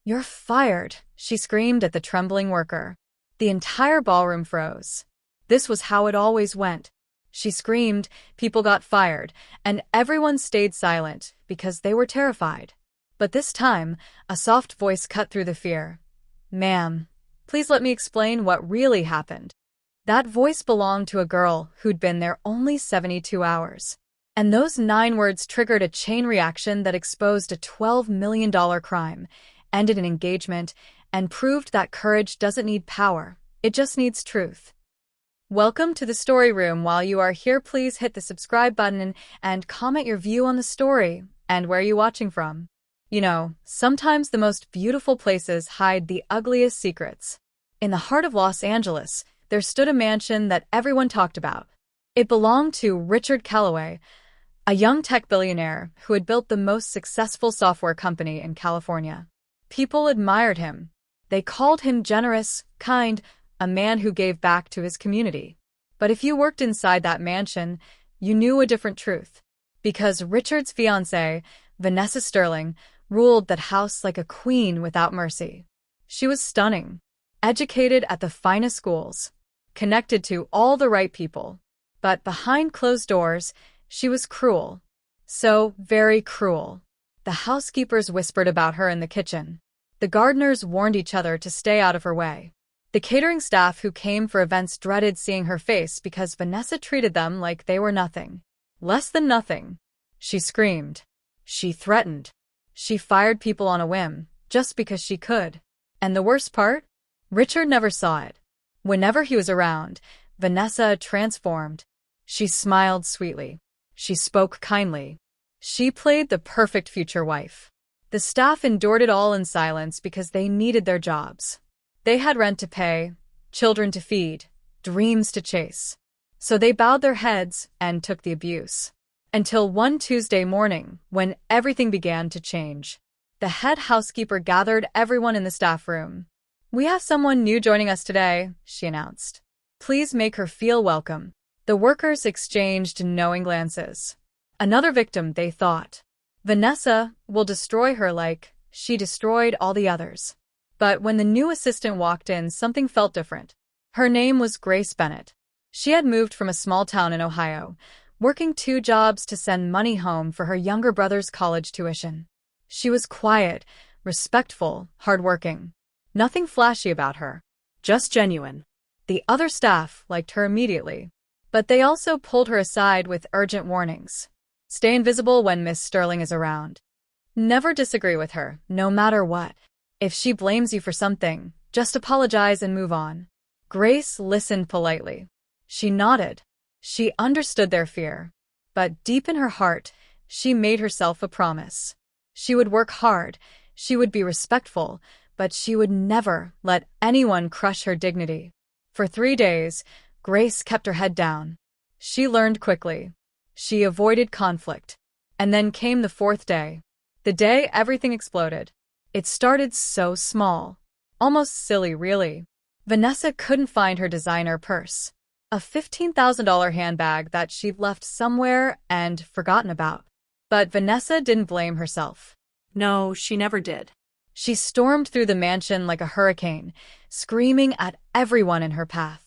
"You're fired," she screamed at the trembling worker. The entire ballroom froze. This was how it always went. She screamed, people got fired, and everyone stayed silent because they were terrified. But this time, a soft voice cut through the fear. "Ma'am, please let me explain what really happened." That voice belonged to a girl who'd been there only 72 hours. And those 9 words triggered a chain reaction that exposed a $12 million crime, ended an engagement, and proved that courage doesn't need power, it just needs truth. Welcome to the story room. While you are here, please hit the subscribe button and comment your view on the story and where you're watching from. You know, sometimes the most beautiful places hide the ugliest secrets. In the heart of Los Angeles, there stood a mansion that everyone talked about. It belonged to Richard Callaway, a young tech billionaire who had built the most successful software company in California. People admired him. They called him generous, kind, a man who gave back to his community. But if you worked inside that mansion, you knew a different truth. Because Richard's fiancée, Vanessa Sterling, ruled that house like a queen without mercy. She was stunning, educated at the finest schools, connected to all the right people. But behind closed doors, she was cruel. So very cruel. The housekeepers whispered about her in the kitchen. The gardeners warned each other to stay out of her way. The catering staff who came for events dreaded seeing her face because Vanessa treated them like they were nothing. Less than nothing. She screamed. She threatened. She fired people on a whim, just because she could. And the worst part? Richard never saw it. Whenever he was around, Vanessa transformed. She smiled sweetly. She spoke kindly. She played the perfect future wife. The staff endured it all in silence because they needed their jobs. They had rent to pay, children to feed, dreams to chase. So they bowed their heads and took the abuse. Until one Tuesday morning, when everything began to change. The head housekeeper gathered everyone in the staff room. "We have someone new joining us today," she announced. "Please make her feel welcome." The workers exchanged knowing glances. Another victim, they thought. Vanessa will destroy her like she destroyed all the others. But when the new assistant walked in, something felt different. Her name was Grace Bennett. She had moved from a small town in Ohio, working 2 jobs to send money home for her younger brother's college tuition. She was quiet, respectful, hardworking. Nothing flashy about her. Just genuine. The other staff liked her immediately. But they also pulled her aside with urgent warnings. Stay invisible when Miss Sterling is around. Never disagree with her, no matter what. If she blames you for something, just apologize and move on. Grace listened politely. She nodded. She understood their fear. But deep in her heart, she made herself a promise. She would work hard, she would be respectful, but she would never let anyone crush her dignity. For 3 days, Grace kept her head down. She learned quickly. She avoided conflict. And then came the 4th day. The day everything exploded. It started so small. Almost silly, really. Vanessa couldn't find her designer purse. A $15,000 handbag that she'd left somewhere and forgotten about. But Vanessa didn't blame herself. No, she never did. She stormed through the mansion like a hurricane, screaming at everyone in her path.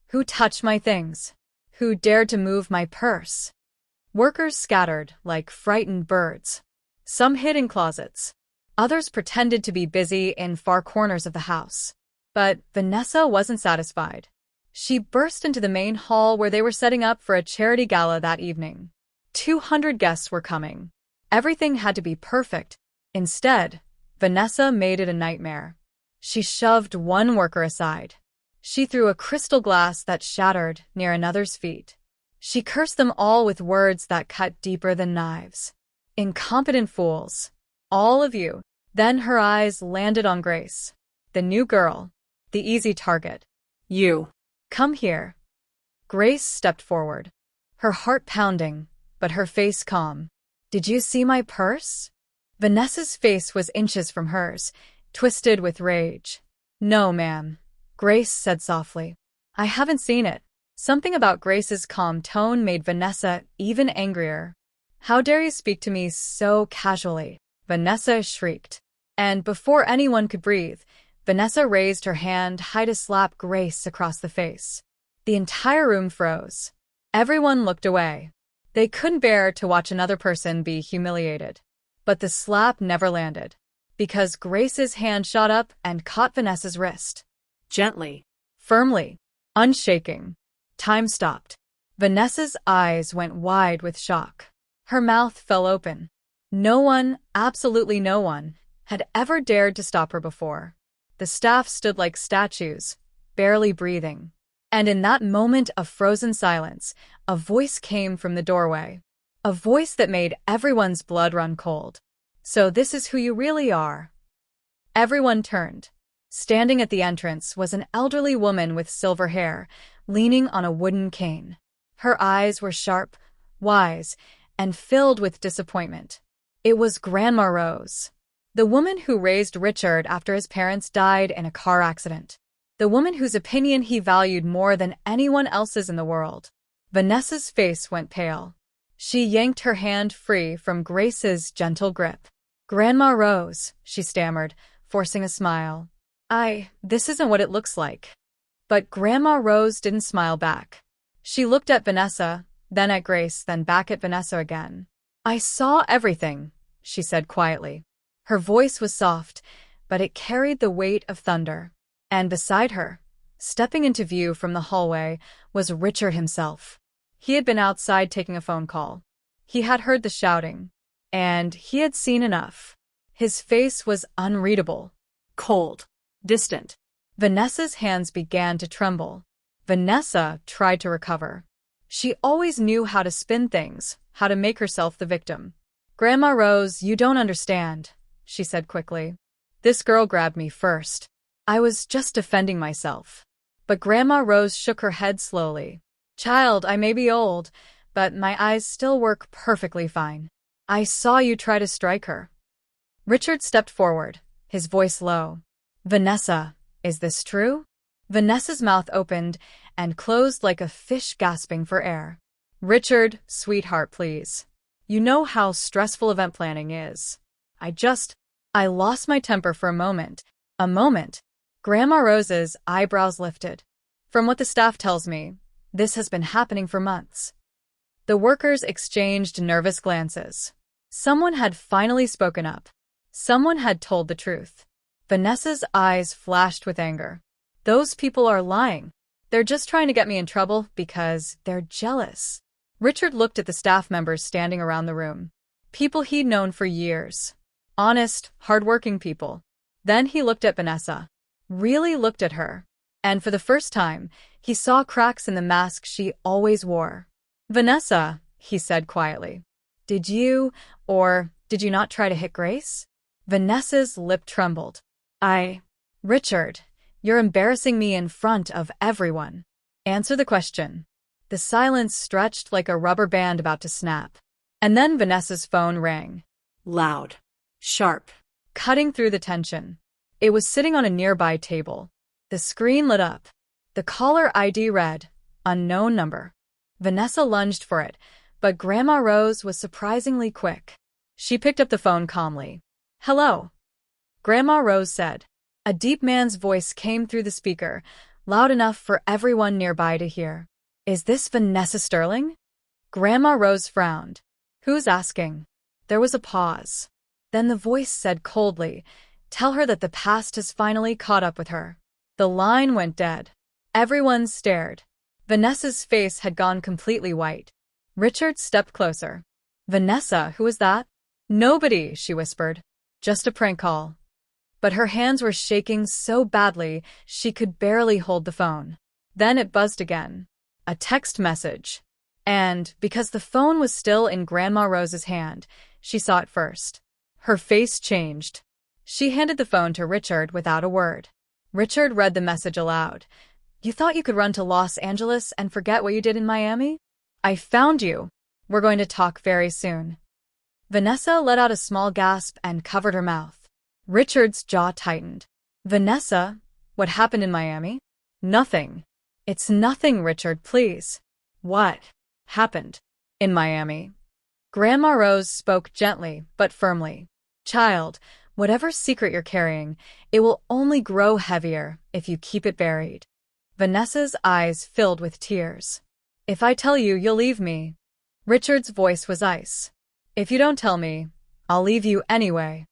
"Who touched my things? Who dared to move my purse?" Workers scattered like frightened birds. Some hid in closets. Others pretended to be busy in far corners of the house. But Vanessa wasn't satisfied. She burst into the main hall where they were setting up for a charity gala that evening. 200 guests were coming. Everything had to be perfect. Instead, Vanessa made it a nightmare. She shoved one worker aside. She threw a crystal glass that shattered near another's feet. She cursed them all with words that cut deeper than knives. "Incompetent fools. All of you." Then her eyes landed on Grace. The new girl. The easy target. "You. Come here." Grace stepped forward. Her heart pounding, but her face calm. "Did you see my purse?" Vanessa's face was inches from hers, twisted with rage. "No, ma'am," Grace said softly. "I haven't seen it." Something about Grace's calm tone made Vanessa even angrier. "How dare you speak to me so casually?" Vanessa shrieked. And before anyone could breathe, Vanessa raised her hand high to slap Grace across the face. The entire room froze. Everyone looked away. They couldn't bear to watch another person be humiliated. But the slap never landed, because Grace's hand shot up and caught Vanessa's wrist. Gently. Firmly. Unshaking. Time stopped. Vanessa's eyes went wide with shock. Her mouth fell open. No one, absolutely no one, had ever dared to stop her before. The staff stood like statues, barely breathing. And in that moment of frozen silence, a voice came from the doorway. A voice that made everyone's blood run cold. "So this is who you really are." Everyone turned. Standing at the entrance was an elderly woman with silver hair, leaning on a wooden cane. Her eyes were sharp, wise, and filled with disappointment. It was Grandma Rose, the woman who raised Richard after his parents died in a car accident. The woman whose opinion he valued more than anyone else's in the world. Vanessa's face went pale. She yanked her hand free from Grace's gentle grip. "Grandma Rose," she stammered, forcing a smile. This isn't what it looks like." But Grandma Rose didn't smile back. She looked at Vanessa, then at Grace, then back at Vanessa again. "I saw everything," she said quietly. Her voice was soft, but it carried the weight of thunder. And beside her, stepping into view from the hallway, was Richard himself. He had been outside taking a phone call. He had heard the shouting, and he had seen enough. His face was unreadable. Cold. Distant. Vanessa's hands began to tremble. Vanessa tried to recover. She always knew how to spin things, how to make herself the victim. "Grandma Rose, you don't understand," she said quickly. "This girl grabbed me first. I was just defending myself." But Grandma Rose shook her head slowly. "Child, I may be old, but my eyes still work perfectly fine. I saw you try to strike her." Richard stepped forward, his voice low. "Vanessa, is this true?" Vanessa's mouth opened and closed like a fish gasping for air. "Richard, sweetheart, please. You know how stressful event planning is. I lost my temper for a moment. A moment." Grandma Rose's eyebrows lifted. "From what the staff tells me, this has been happening for months." The workers exchanged nervous glances. Someone had finally spoken up. Someone had told the truth. Vanessa's eyes flashed with anger. "Those people are lying. They're just trying to get me in trouble because they're jealous." Richard looked at the staff members standing around the room. People he'd known for years. Honest, hardworking people. Then he looked at Vanessa. Really looked at her. And for the first time, he saw cracks in the mask she always wore. "Vanessa," he said quietly. Did you not try to hit Grace?" Vanessa's lip trembled. Richard, you're embarrassing me in front of everyone. Answer the question." The silence stretched like a rubber band about to snap. And then Vanessa's phone rang. Loud. Sharp. Cutting through the tension. It was sitting on a nearby table. The screen lit up. The caller ID read, "Unknown number." Vanessa lunged for it, but Grandma Rose was surprisingly quick. She picked up the phone calmly. "Hello," Grandma Rose said. A deep man's voice came through the speaker, loud enough for everyone nearby to hear. "Is this Vanessa Sterling?" Grandma Rose frowned. "Who's asking?" There was a pause. Then the voice said coldly, "Tell her that the past has finally caught up with her." The line went dead. Everyone stared. Vanessa's face had gone completely white. Richard stepped closer. "Vanessa, who is that?" "Nobody," she whispered. "Just a prank call." But her hands were shaking so badly she could barely hold the phone. Then it buzzed again. A text message. And, because the phone was still in Grandma Rose's hand, she saw it first. Her face changed. She handed the phone to Richard without a word. Richard read the message aloud. "You thought you could run to Los Angeles and forget what you did in Miami? I found you. We're going to talk very soon." Vanessa let out a small gasp and covered her mouth. Richard's jaw tightened. "Vanessa, what happened in Miami?" "Nothing." "It's nothing, Richard, please." "What happened in Miami?" Grandma Rose spoke gently but firmly. "Child, Whatever secret you're carrying, it will only grow heavier if you keep it buried. Vanessa's eyes filled with tears. If I tell you, you'll leave me. Richard's voice was ice. If you don't tell me, I'll leave you anyway.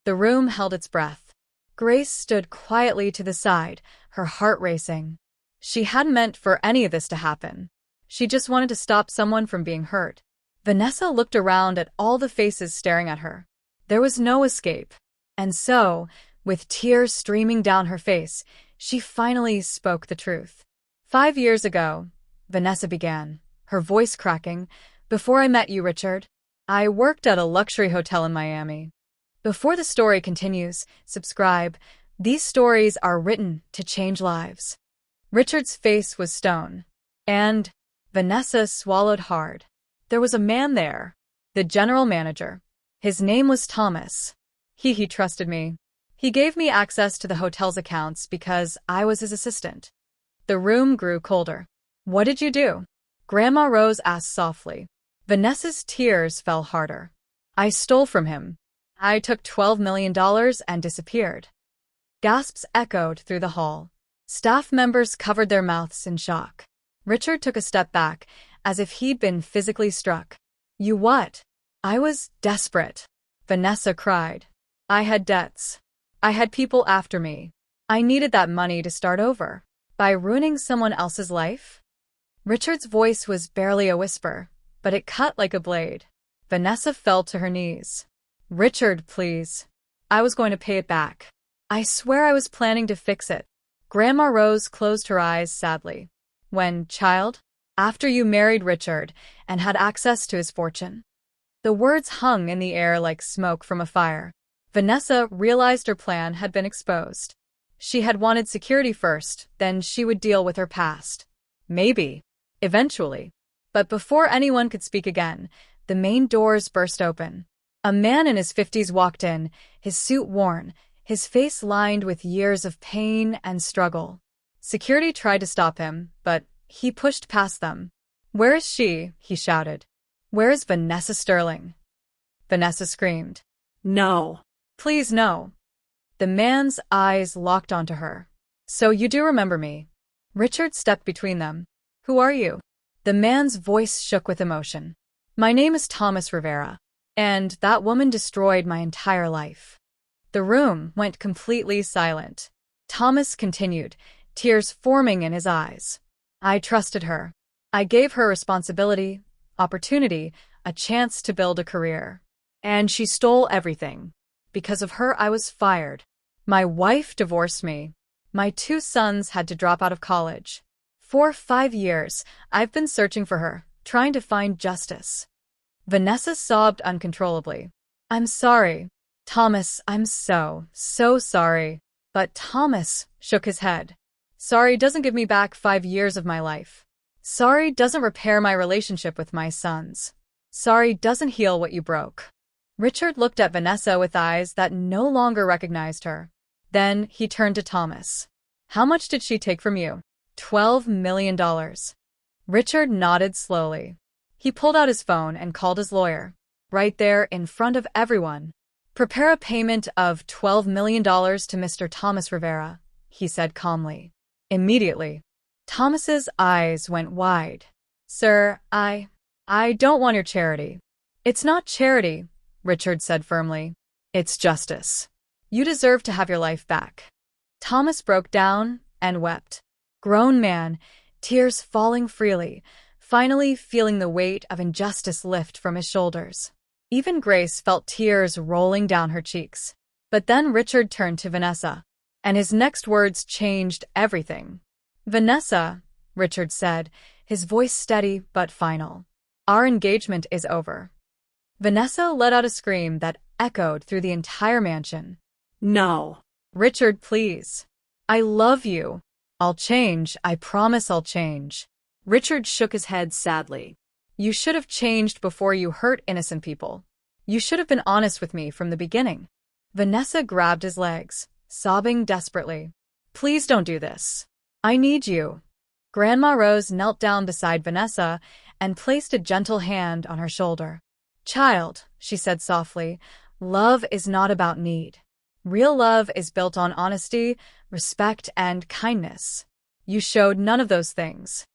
The room held its breath. Grace stood quietly to the side, her heart racing. She hadn't meant for any of this to happen. She just wanted to stop someone from being hurt. Vanessa looked around at all the faces staring at her. There was no escape. And so, with tears streaming down her face, she finally spoke the truth. 5 years ago, Vanessa began, her voice cracking, before I met you, Richard, I worked at a luxury hotel in Miami. Before the story continues, subscribe. These stories are written to change lives. Richard's face was stone. And Vanessa swallowed hard. There was a man there, the general manager. His name was Thomas. He trusted me. He gave me access to the hotel's accounts because I was his assistant. The room grew colder. What did you do? Grandma Rose asked softly. Vanessa's tears fell harder. I stole from him. I took $12 million and disappeared. Gasps echoed through the hall. Staff members covered their mouths in shock. Richard took a step back, as if he'd been physically struck. You what? I was desperate. Vanessa cried. I had debts. I had people after me. I needed that money to start over. By ruining someone else's life? Richard's voice was barely a whisper, but it cut like a blade. Vanessa fell to her knees. Richard, please. I was going to pay it back. I swear I was planning to fix it. Grandma Rose closed her eyes sadly. When, child? After you married Richard and had access to his fortune. The words hung in the air like smoke from a fire. Vanessa realized her plan had been exposed. She had wanted security first, then she would deal with her past. Maybe. Eventually. But before anyone could speak again, the main doors burst open. A man in his 50s walked in, his suit worn, his face lined with years of pain and struggle. Security tried to stop him, but he pushed past them. Where is she? He shouted. Where is Vanessa Sterling? Vanessa screamed. No. Please no. The man's eyes locked onto her. So you do remember me? Richard stepped between them. Who are you? The man's voice shook with emotion. My name is Thomas Rivera, and that woman destroyed my entire life. The room went completely silent. Thomas continued, tears forming in his eyes. I trusted her. I gave her responsibility, opportunity, a chance to build a career. And she stole everything. Because of her, I was fired. My wife divorced me. My 2 sons had to drop out of college. For 5 years, I've been searching for her, trying to find justice. Vanessa sobbed uncontrollably. I'm sorry. Thomas, I'm so sorry. But Thomas shook his head. Sorry doesn't give me back 5 years of my life. Sorry doesn't repair my relationship with my sons. Sorry doesn't heal what you broke. Richard looked at Vanessa with eyes that no longer recognized her. Then he turned to Thomas. How much did she take from you? $12 million. Richard nodded slowly. He pulled out his phone and called his lawyer. Right there in front of everyone. Prepare a payment of $12 million to Mr. Thomas Rivera, he said calmly. Immediately. Thomas's eyes went wide. Sir, I don't want your charity. It's not charity, Richard said firmly. It's justice. You deserve to have your life back. Thomas broke down and wept. Grown man, tears falling freely, finally feeling the weight of injustice lift from his shoulders. Even Grace felt tears rolling down her cheeks. But then Richard turned to Vanessa, and his next words changed everything. Vanessa, Richard said, his voice steady but final. Our engagement is over. Vanessa let out a scream that echoed through the entire mansion. No. Richard, please. I love you. I'll change. I promise I'll change. Richard shook his head sadly. You should have changed before you hurt innocent people. You should have been honest with me from the beginning. Vanessa grabbed his legs, sobbing desperately. Please don't do this. I need you. Grandma Rose knelt down beside Vanessa and placed a gentle hand on her shoulder. Child, she said softly, love is not about need. Real love is built on honesty, respect, and kindness. You showed none of those things.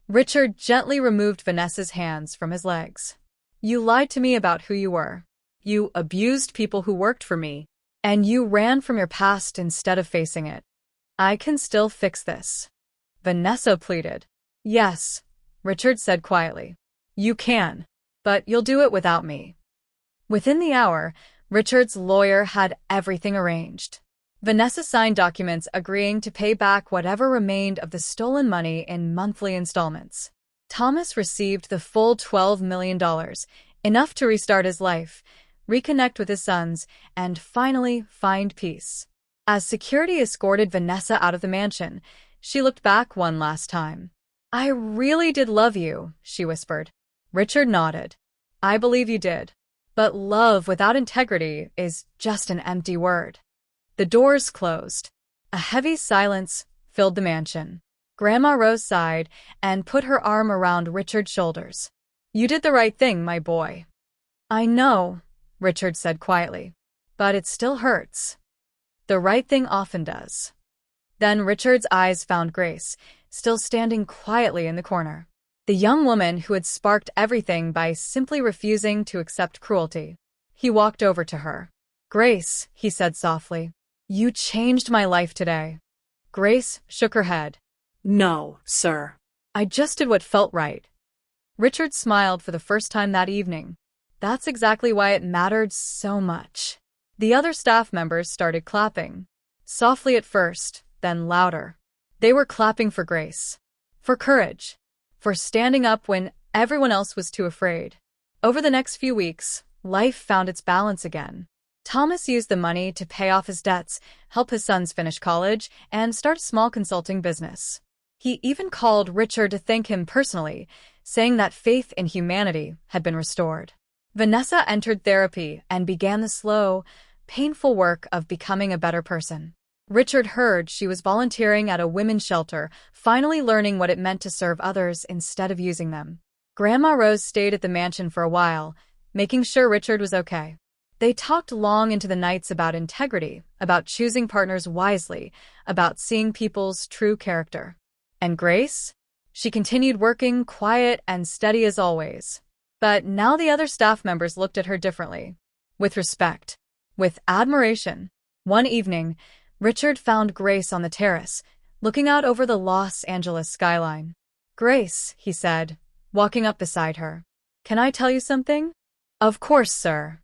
Richard gently removed Vanessa's hands from his legs. You lied to me about who you were. You abused people who worked for me. And you ran from your past instead of facing it. I can still fix this. Vanessa pleaded. Yes, Richard said quietly. You can, but you'll do it without me. Within the hour, Richard's lawyer had everything arranged. Vanessa signed documents agreeing to pay back whatever remained of the stolen money in monthly installments. Thomas received the full $12 million, enough to restart his life, reconnect with his sons, and finally find peace. As security escorted Vanessa out of the mansion, she looked back one last time. I really did love you, she whispered. Richard nodded. I believe you did. But love without integrity is just an empty word. The doors closed. A heavy silence filled the mansion. Grandma Rose sighed and put her arm around Richard's shoulders. You did the right thing, my boy. I know, Richard said quietly, but it still hurts. The right thing often does. Then Richard's eyes found Grace, still standing quietly in the corner. The young woman who had sparked everything by simply refusing to accept cruelty. He walked over to her. Grace, he said softly, you changed my life today. Grace shook her head. No, sir. I just did what felt right. Richard smiled for the first time that evening. That's exactly why it mattered so much. The other staff members started clapping. Softly at first, then louder. They were clapping for Grace. For courage. For standing up when everyone else was too afraid. Over the next few weeks, life found its balance again. Thomas used the money to pay off his debts, help his sons finish college, and start a small consulting business. He even called Richard to thank him personally, saying that faith in humanity had been restored. Vanessa entered therapy and began the slow, painful work of becoming a better person. Richard heard she was volunteering at a women's shelter, finally learning what it meant to serve others instead of using them. Grandma Rose stayed at the mansion for a while, making sure Richard was okay. They talked long into the nights about integrity, about choosing partners wisely, about seeing people's true character. And Grace? She continued working, quiet and steady as always. But now the other staff members looked at her differently. With respect. With admiration. One evening, Richard found Grace on the terrace, looking out over the Los Angeles skyline. Grace, he said, walking up beside her. Can I tell you something? Of course, sir.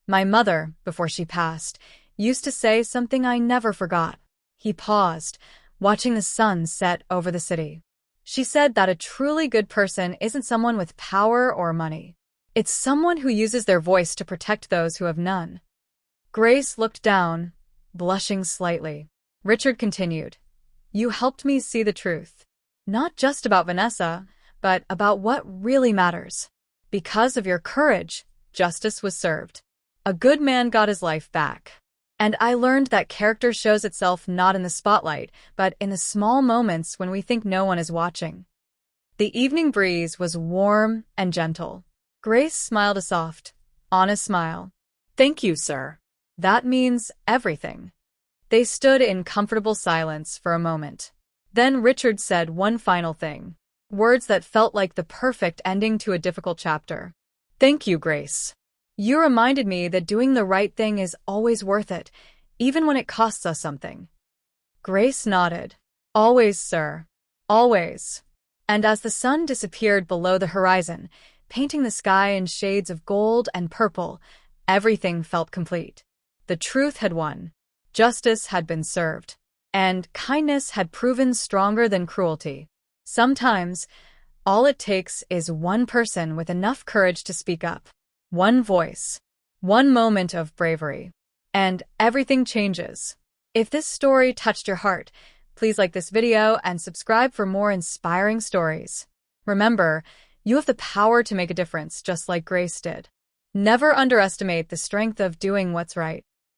My mother, before she passed, used to say something I never forgot. He paused, watching the sun set over the city. She said that a truly good person isn't someone with power or money. It's someone who uses their voice to protect those who have none. Grace looked down, blushing slightly. Richard continued. You helped me see the truth. Not just about Vanessa, but about what really matters. Because of your courage, justice was served. A good man got his life back. And I learned that character shows itself not in the spotlight, but in the small moments when we think no one is watching. The evening breeze was warm and gentle. Grace smiled a soft, honest smile. Thank you, sir. That means everything. They stood in comfortable silence for a moment. Then Richard said one final thing. Words that felt like the perfect ending to a difficult chapter. Thank you, Grace. You reminded me that doing the right thing is always worth it, even when it costs us something. Grace nodded. Always, sir. Always. And as the sun disappeared below the horizon, painting the sky in shades of gold and purple, everything felt complete. The truth had won. Justice had been served. And kindness had proven stronger than cruelty. Sometimes, all it takes is one person with enough courage to speak up. One voice, one moment of bravery, and everything changes. If this story touched your heart, please like this video and subscribe for more inspiring stories. Remember, you have the power to make a difference just like Grace did. Never underestimate the strength of doing what's right.